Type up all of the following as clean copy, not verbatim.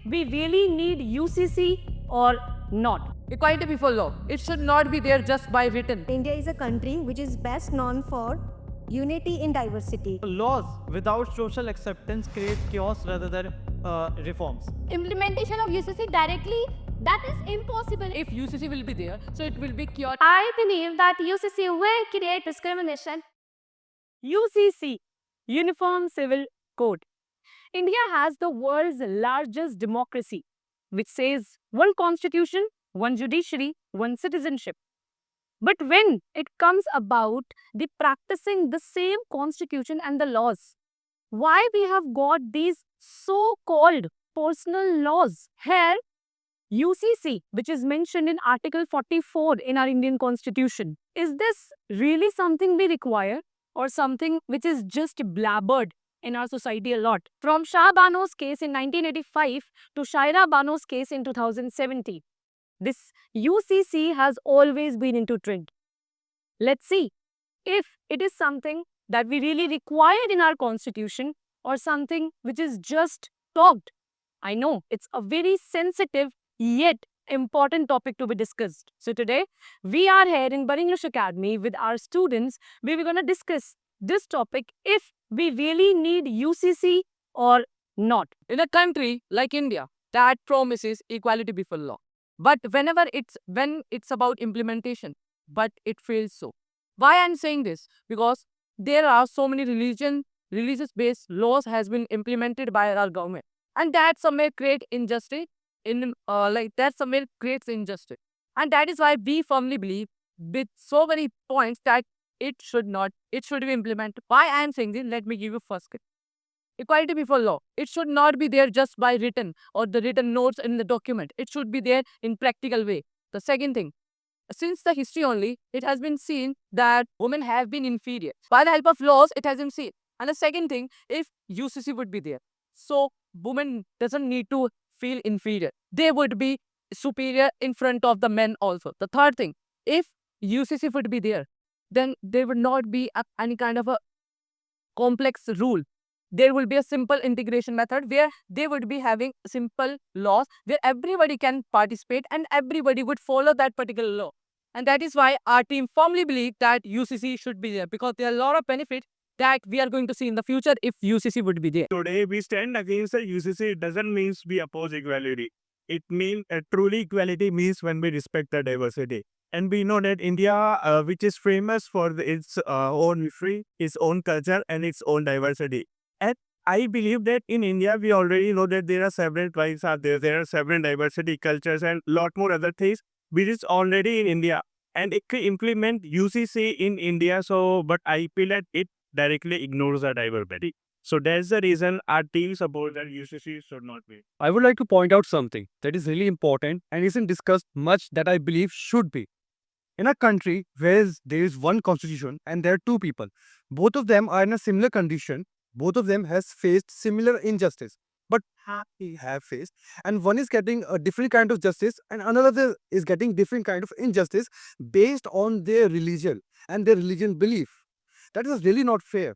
we really need UCC or not. Equality before law. It should not be there just by written. India is a country which is best known for unity in diversity. Laws without social acceptance create chaos rather than reforms. Implementation of UCC directly, that is impossible. If UCC will be there, so it will be cured. I believe that UCC will create discrimination. UCC, Uniform Civil Code. India has the world's largest democracy, which says one constitution, one judiciary, one citizenship. But when it comes about the practicing the same constitution and the laws, why we have got these so-called personal laws? Here, UCC, which is mentioned in Article 44 in our Indian Constitution, is this really something we require or something which is just blabbered in our society a lot? From Shah Bano's case in 1985 to Shaira Bano's case in 2017, this UCC has always been into trend. Let's see if it is something that we really require in our constitution or something which is just talked. I know it's a very sensitive yet important topic to be discussed. So today we are here in Budding English Academy with our students where we're going to discuss this topic, if we really need UCC or not. In a country like India that promises equality before law, but when it's about implementation, but it fails so. Why I'm saying this? Because there are so many religious based laws has been implemented by our government, and that somewhere create injustice that somewhere creates injustice, and that is why we firmly believe with so many points that it should be implemented. Why I am saying this? Let me give you first. Equality before law. It should not be there just by written or the written notes in the document. It should be there in practical way. The second thing, since the history only, it has been seen that women have been inferior. By the help of laws, it has been seen. And the second thing, if UCC would be there, so women doesn't need to feel inferior. They would be superior in front of the men also. The third thing, if UCC would be there, then there would not be any kind of a complex rule. There will be a simple integration method where they would be having simple laws where everybody can participate and everybody would follow that particular law. And that is why our team firmly believes that UCC should be there, because there are a lot of benefits that we are going to see in the future if UCC would be there. Today, we stand against the UCC. It doesn't mean we oppose equality. It means truly equality means when we respect the diversity. And we know that India, which is famous for its own history, its own culture, and its own diversity. And I believe that in India, we already know that there are several tribes out there. There are several diversity cultures and lot more other things which is already in India. And it could implement UCC in India. So, but I feel that it directly ignores the diversity. So that's the reason our team support that UCC should not be. I would like to point out something that is really important and isn't discussed much that I believe should be. In a country where there is one constitution and there are two people, both of them are in a similar condition, both of them has faced similar injustice, but have faced, and one is getting a different kind of justice and another is getting different kind of injustice based on their religion and their religion belief. That is really not fair.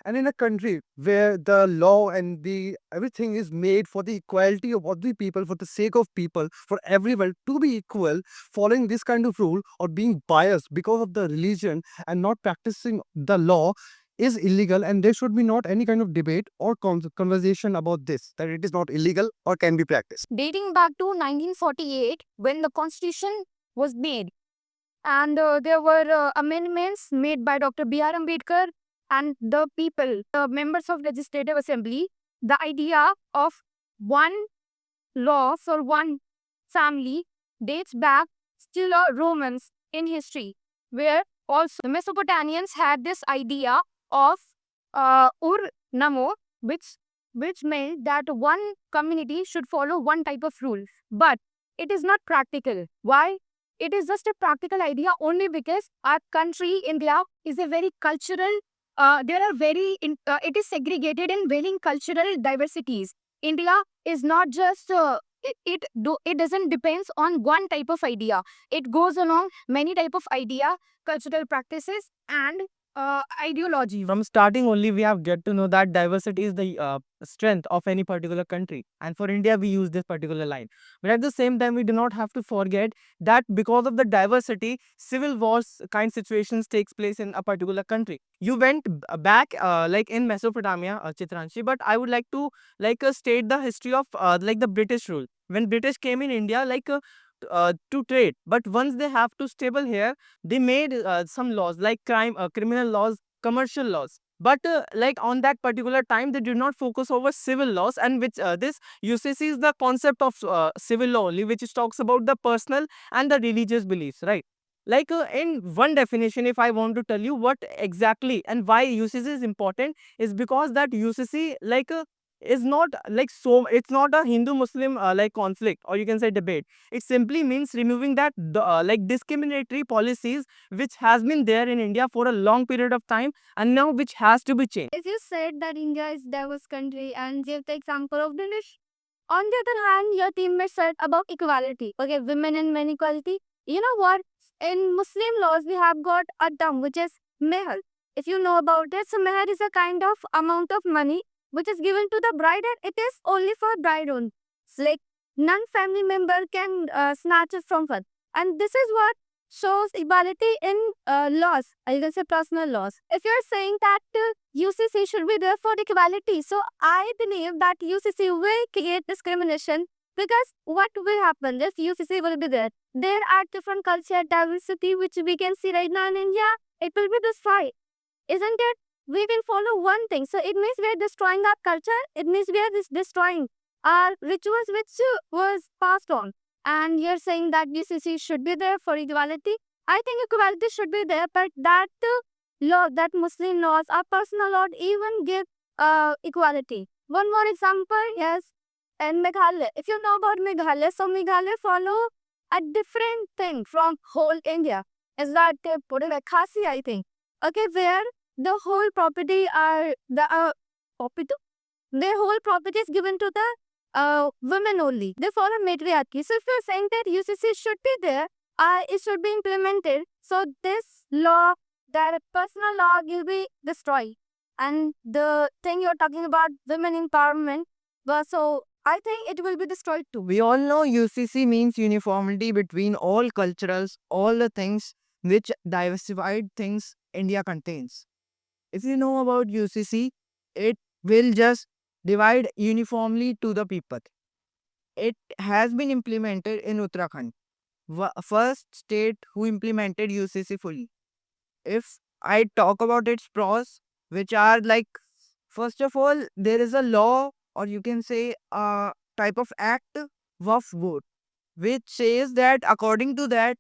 And in a country where the law and the everything is made for the equality of all the people, for the sake of people, for everyone to be equal, following this kind of rule or being biased because of the religion and not practicing the law is illegal, and there should be not any kind of debate or conversation about this, that it is not illegal or can be practiced. Dating back to 1948, when the constitution was made, and there were amendments made by Dr. B.R. Ambedkar and the people, the members of Legislative Assembly, the idea of one law for one family dates back still Romans in history, where also the Mesopotamians had this idea of Ur Namo, which meant that one community should follow one type of rule. But it is not practical. Why? It is just a practical idea only because our country, India, is a very cultural, it is segregated in varying cultural diversities. India is not just, it doesn't depends on one type of idea. It goes along many type of idea, cultural practices and ideology. From starting only, we have get to know that diversity is the strength of any particular country, and for India we use this particular line. But at the same time, we do not have to forget that because of the diversity, civil wars kind situations takes place in a particular country. You went back like in Mesopotamia, Chitranshi, but I would like to state the history of like the British rule. When British came in India, to trade, but once they have to stable here, they made some laws like criminal laws, commercial laws. But like on that particular time, they did not focus over civil laws, and which this UCC is the concept of civil law only, which talks about the personal and the religious beliefs, right? In one definition, if I want to tell you what exactly and why UCC is important, is because that UCC is not it's not a Hindu Muslim conflict, or you can say debate. It simply means removing that discriminatory policies which has been there in India for a long period of time, and now which has to be changed. As you said that India is diverse country and give the example of British. On the other hand, your teammate said about equality. Okay, women and men equality. You know what? In Muslim laws, we have got a term which is meher. If you know about it, so meher is a kind of amount of money which is given to the bride, and it is only for bride only. It's like none family member can snatch it from her. And this is what shows equality in laws. You can say personal laws. If you're saying that UCC should be there for equality, so I believe that UCC will create discrimination, because what will happen if UCC will be there? There are different culture diversity which we can see right now in India. It will be destroyed, isn't it? We will follow one thing. So it means we are destroying our culture. It means we are destroying our rituals which was passed on. And you're saying that UCC should be there for equality. I think equality should be there, but that law, that Muslim laws, our personal law even give equality. One more example, yes, and Meghalaya. If you know about Meghalaya, so Meghalaya follow a different thing from whole India. Is that Khasi, I think. Okay, where the whole property are the property, their whole property is given to the women only. They follow matriarchy. So if you're saying that UCC should be there, it should be implemented. So this law, that personal law, will be destroyed. And the thing you're talking about, women empowerment, so I think it will be destroyed too. We all know UCC means uniformity between all cultures, all the things which diversified things India contains. If you know about UCC, it will just divide uniformly to the people. It has been implemented in Uttarakhand, first state who implemented UCC fully. If I talk about its pros, which are like, first of all, there is a law, or you can say a type of act, Waqf Board, which says that according to that,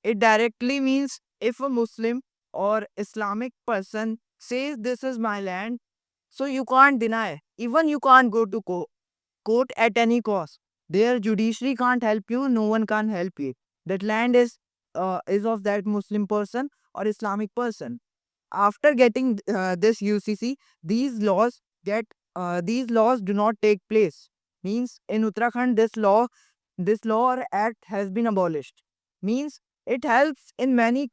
it directly means if a Muslim or Islamic person says this is my land, so you can't deny. Even you can't go to court at any cost. Their judiciary can't help you. No one can help you. That land is of that Muslim person or Islamic person. After getting this UCC, these laws do not take place. Means in Uttarakhand, this law or act has been abolished. Means it helps in many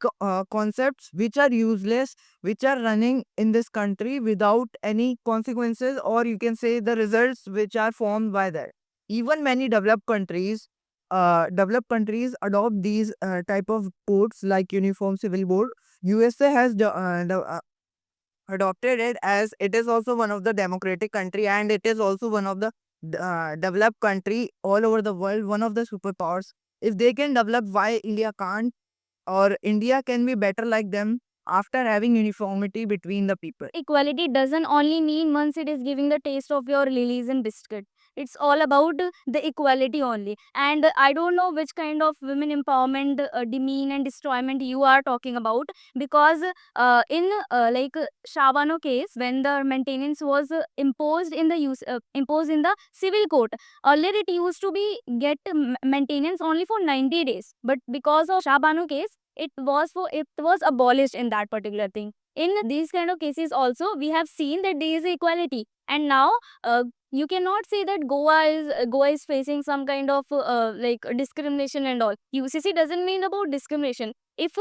concepts which are useless, which are running in this country without any consequences, or you can say the results which are formed by that. Even many developed countries adopt these type of codes like Uniform Civil Board. USA has adopted it, as it is also one of the democratic country, and it is also one of the developed country all over the world, one of the superpowers. If they can develop, why India can't? Or India can be better like them after having uniformity between the people. Equality doesn't only mean once it is giving the taste of your lilies and biscuit. It's all about the equality only. And I don't know which kind of women empowerment, demean and destroyment you are talking about, because in Shabano case, when the maintenance was imposed in the civil court, earlier it used to be get maintenance only for 90 days. But because of Shabano case, it was abolished in that particular thing. In these kind of cases also, we have seen that there is equality, and now You cannot say that Goa is facing some kind of like discrimination and all. UCC doesn't mean about discrimination. If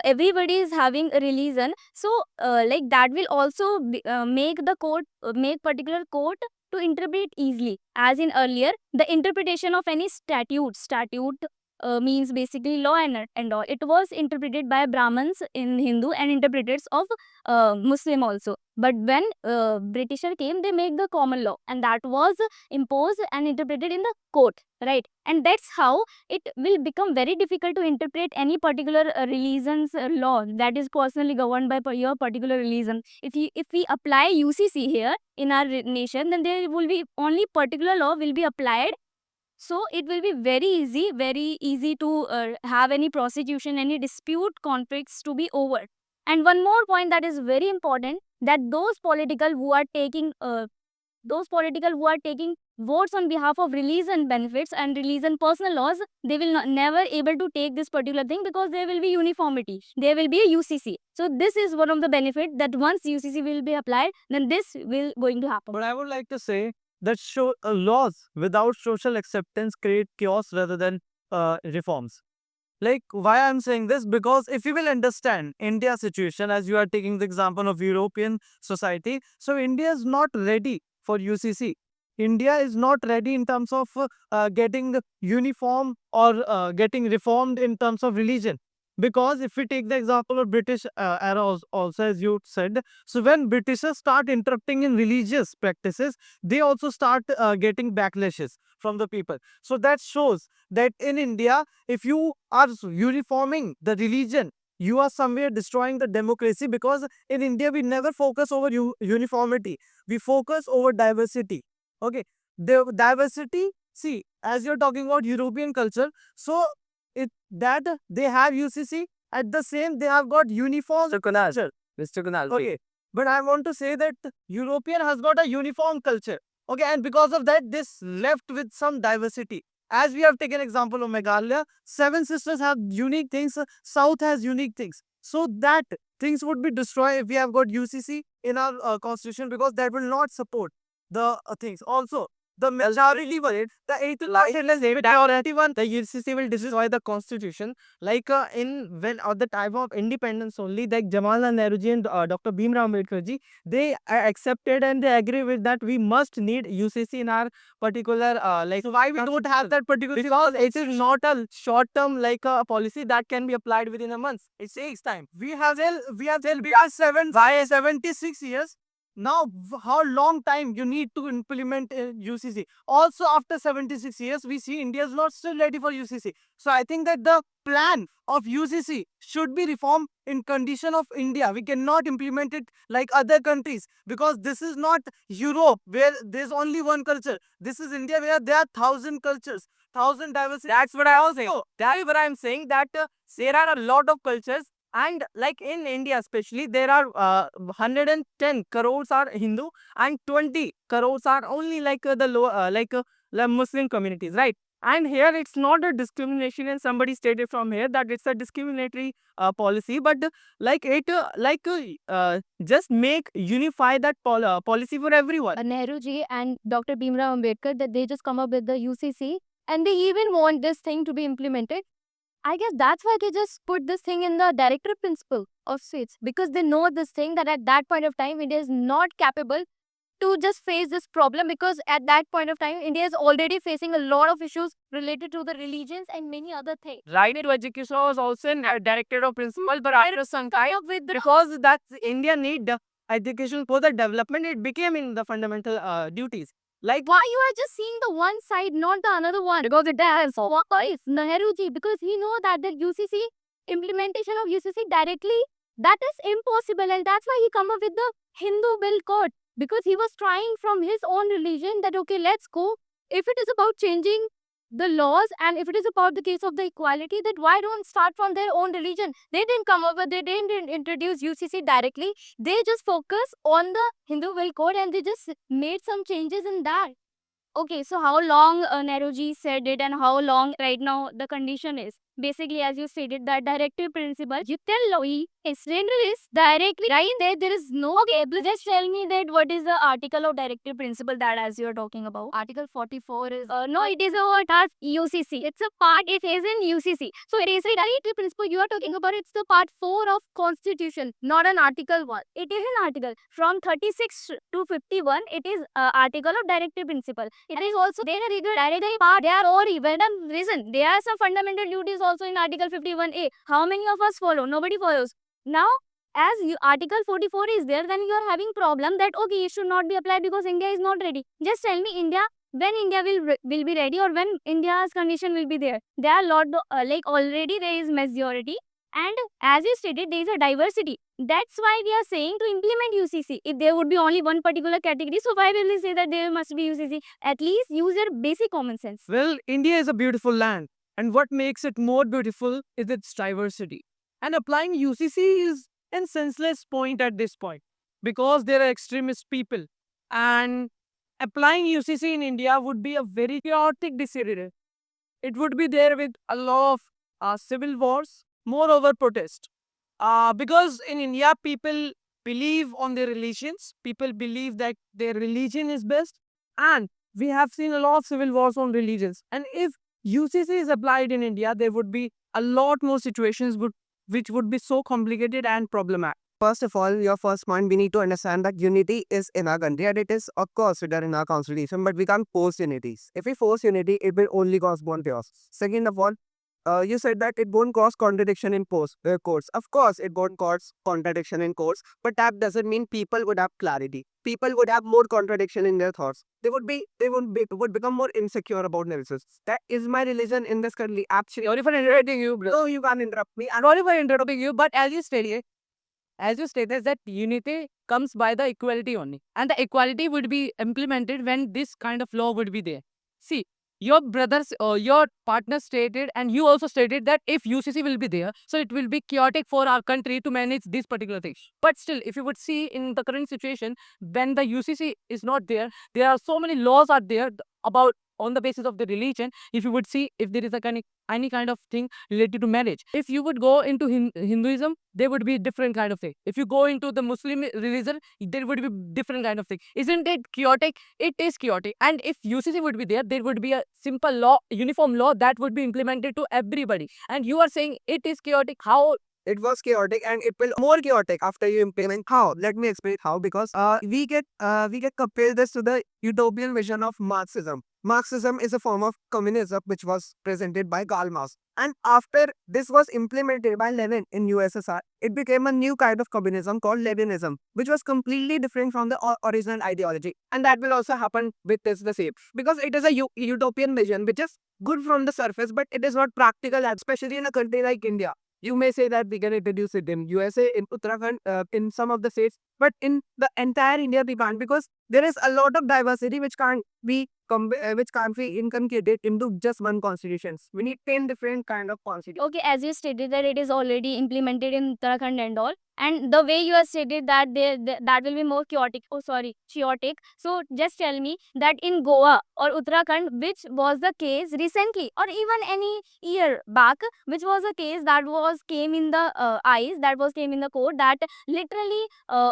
everybody is having a religion, so like that will also make the court make particular court to interpret easily. As in earlier, the interpretation of any statute means basically law and all. It was interpreted by Brahmins in Hindu and interpreters of Muslim also. But when Britisher came, they make the common law, and that was imposed and interpreted in the court, right? And that's how it will become very difficult to interpret any particular religion's law that is personally governed by your particular religion. If we apply UCC here in our nation, then there will be only particular law will be applied. So it will be very easy to have any prosecution, any dispute conflicts to be over. And one more point that is very important, that those political who are taking votes on behalf of religion benefits and religion personal laws, they will never able to take this particular thing because there will be uniformity. There will be a UCC. So this is one of the benefit that once UCC will be applied, then this will going to happen. But I would like to say that laws without social acceptance create chaos rather than reforms. Like, why I'm saying this? Because if you will understand India's situation, as you are taking the example of European society, so India is not ready for UCC. India is not ready in terms of getting uniform or getting reformed in terms of religion. Because if we take the example of British era also, as you said, so when Britishers start interrupting in religious practices, they also start getting backlashes from the people. So that shows that in India, if you are uniforming the religion, you are somewhere destroying the democracy, because in India we never focus over uniformity. We focus over diversity. Okay, the diversity. See, as you're talking about European culture, so that they have UCC, at the same they have got uniform culture. Mr. Kunal, Okay, but I want to say that European has got a uniform culture. Okay, and because of that, this left with some diversity. As we have taken example of Meghalaya, Seven Sisters have unique things, South has unique things. So that things would be destroyed if we have got UCC in our constitution, because that will not support the things. Also, the majority voted, the 81, the UCC will destroy the constitution. Like in when at the time of independence only, like Jawaharlal Nehru and Dr. Bhimrao Ambedkar ji, they accepted and they agree with that we must need UCC in our particular like. So why we don't have that particular? Because it is not a short term like a policy that can be applied within a month. It takes time. We have 76 years. Now, how long time you need to implement UCC? Also, after 76 years, we see India is not still ready for UCC. So, I think that the plan of UCC should be reformed in condition of India. We cannot implement it like other countries, because this is not Europe where there's only one culture. This is India where there are 1,000 cultures, 1,000 diversity. That's what I was saying. That is what I'm saying, that there are a lot of cultures. And like in India especially, there are 110 crores are Hindu and 20 crores are only like the lower the Muslim communities, right? And here it's not a discrimination, and somebody stated from here that it's a discriminatory policy, but just make unify that policy for everyone. Nehru ji and Dr. Bhimrao Ambedkar, that they just come up with the UCC and they even want this thing to be implemented. I guess that's why they just put this thing in the director principle of states, because they know this thing that at that point of time India is not capable to just face this problem, because at that point of time India is already facing a lot of issues related to the religions and many other things. Right to education was also in directed of principle, but I was some kind of with because that's India need education for the development. It became in the fundamental duties. Like Why you are just seeing the one side, not the another one? Because it has voice, Nehru ji, because he know that the UCC implementation of UCC directly, that is impossible, and that's why he come up with the Hindu Bill Code, because he was trying from his own religion that okay, let's go. If it is about changing the laws and if it is about the case of the equality, that why don't start from their own religion? They didn't come over, they didn't introduce UCC directly. They just focus on the Hindu Will Code and they just made some changes in that. Okay, so how long Nehru ji said it and how long right now the condition is? basically, as you stated, that directive principle, you tell Lowy, is directly right there. There is no cable. Just tell me that what is the article of directive principle that as you are talking about. Article 44 is no, it is a part UCC. It's a part. It is in UCC. So it is a directive principle you are talking about. It's the part 4 of Constitution, not an article 1. It is an article from 36 to 51. It is article of directive principle. It is also there is a directive part. They are all even reason. There are some fundamental duties also in Article 51A. How many of us follow? Nobody follows. Now, as Article 44 is there, then you are having problem that okay, it should not be applied because India is not ready. Just tell me India, when India will be ready, or when India's condition will be there. There are lot like already there is majority, and as you stated, there is a diversity. That's why we are saying to implement UCC. If there would be only one particular category, so why will we say that there must be UCC? At least use your basic common sense. Well, India is a beautiful land, and what makes it more beautiful is its diversity. And applying UCC is a senseless point at this point because there are extremist people, and applying UCC in India would be a very chaotic decision. It would be there with a lot of civil wars, moreover protest. Because in India, people believe on their religions. People believe that their religion is best, and we have seen a lot of civil wars on religions. And if UCC is applied in India, there would be a lot more situations which would be so complicated and problematic. First of all, your first point, we need to understand that unity is in our country and it is, of course, written in our constitution, but we can't force unity. If we force unity, it will only cause more chaos. Second of all, you said that it won't cause contradiction in courts. Of course, it won't cause contradiction in courts, but that doesn't mean people would have clarity. People would have more contradiction in their thoughts. They would become more insecure about themselves. That is my religion in this country. Absolutely. Sorry for interrupting you, bro. No, you can't interrupt me. And Sorry for interrupting you, but as you stated that unity comes by the equality only, and the equality would be implemented when this kind of law would be there. See, your brothers or your partner stated, and you also stated that if UCC will be there, so it will be chaotic for our country to manage this particular thing. But still, if you would see in the current situation, when the UCC is not there, there are so many laws are there about on the basis of the religion. If you would see, if there is a any kind of thing related to marriage, if you would go into Hinduism, there would be different kind of thing. If you go into the Muslim religion, there would be different kind of thing. Isn't it chaotic? It is chaotic. And if UCC would be there, there would be a simple law, uniform law that would be implemented to everybody. And you are saying it is chaotic. How? it was chaotic and it will more chaotic after you implement. How? Let me explain how. Because we get compare this to the utopian vision of Marxism. Marxism is a form of communism which was presented by Karl Marx. And after this was implemented by Lenin in USSR, it became a new kind of communism called Leninism, which was completely different from the original ideology. And that will also happen with this the same. Because it is a utopian vision which is good from the surface, but it is not practical, especially in a country like India. You may say that we can introduce it in USA, in Uttarakhand, in some of the states, but in the entire India we can't, because there is a lot of diversity which can't be inculcated into just one constitution. We need 10 different kind of constitutions. Okay, as you stated that it is already implemented in Uttarakhand and all, and the way you have stated that that will be more chaotic. Oh, sorry, chaotic. So just tell me that in Goa or Uttarakhand, which was the case recently, or even any year back, which was a case that came in the came in the court, that literally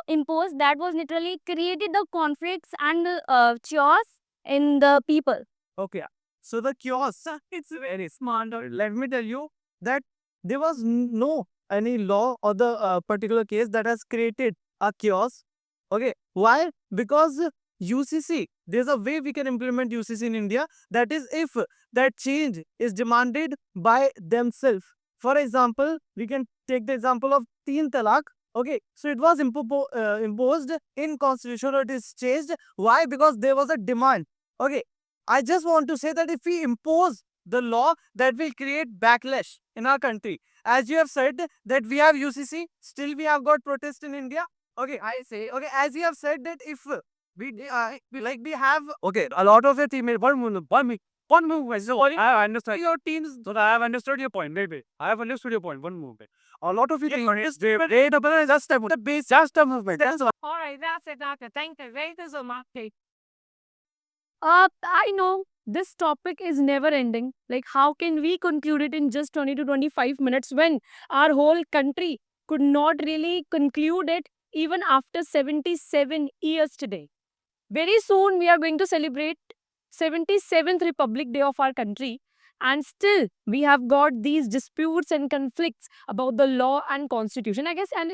imposed, that was literally created the conflicts and chaos in the people. Okay. So the chaos, it's very smart. Let me tell you that there was no any law or the particular case that has created a chaos. Okay. Why? Because UCC, there's a way we can implement UCC in India. That is, if that change is demanded by themselves. For example, we can take the example of Teen Talaq. Okay, so it was imposed in constitution, or it is changed. Why? Because there was a demand. Okay, I just want to say that if we impose the law, that will create backlash in our country. As you have said that we have UCC, still we have got protest in India. Okay, I say, okay, as you have said that if we have, okay, a lot of the team, one move. So I understand your teams. So I have understood your point. Maybe I have understood your point. One movement. A lot of you teams, they just the base, just a movement. That's all. All right, that's it, doctor. Thank you. Thank you so much. I know this topic is never ending. Like, how can we conclude it in just 20 to 25 minutes when our whole country could not really conclude it even after 77 years today? Very soon, we are going to celebrate 77th Republic Day of our country. And still, we have got these disputes and conflicts about the law and constitution, I guess. And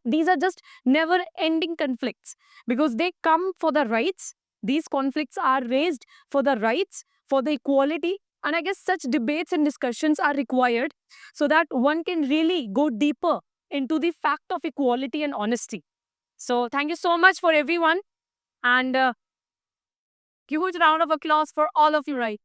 these are just never-ending conflicts because they come for the rights. These conflicts are raised for the rights, for the equality. And I guess such debates and discussions are required so that one can really go deeper into the fact of equality and honesty. So thank you so much for everyone. And huge round of applause for all of you, right?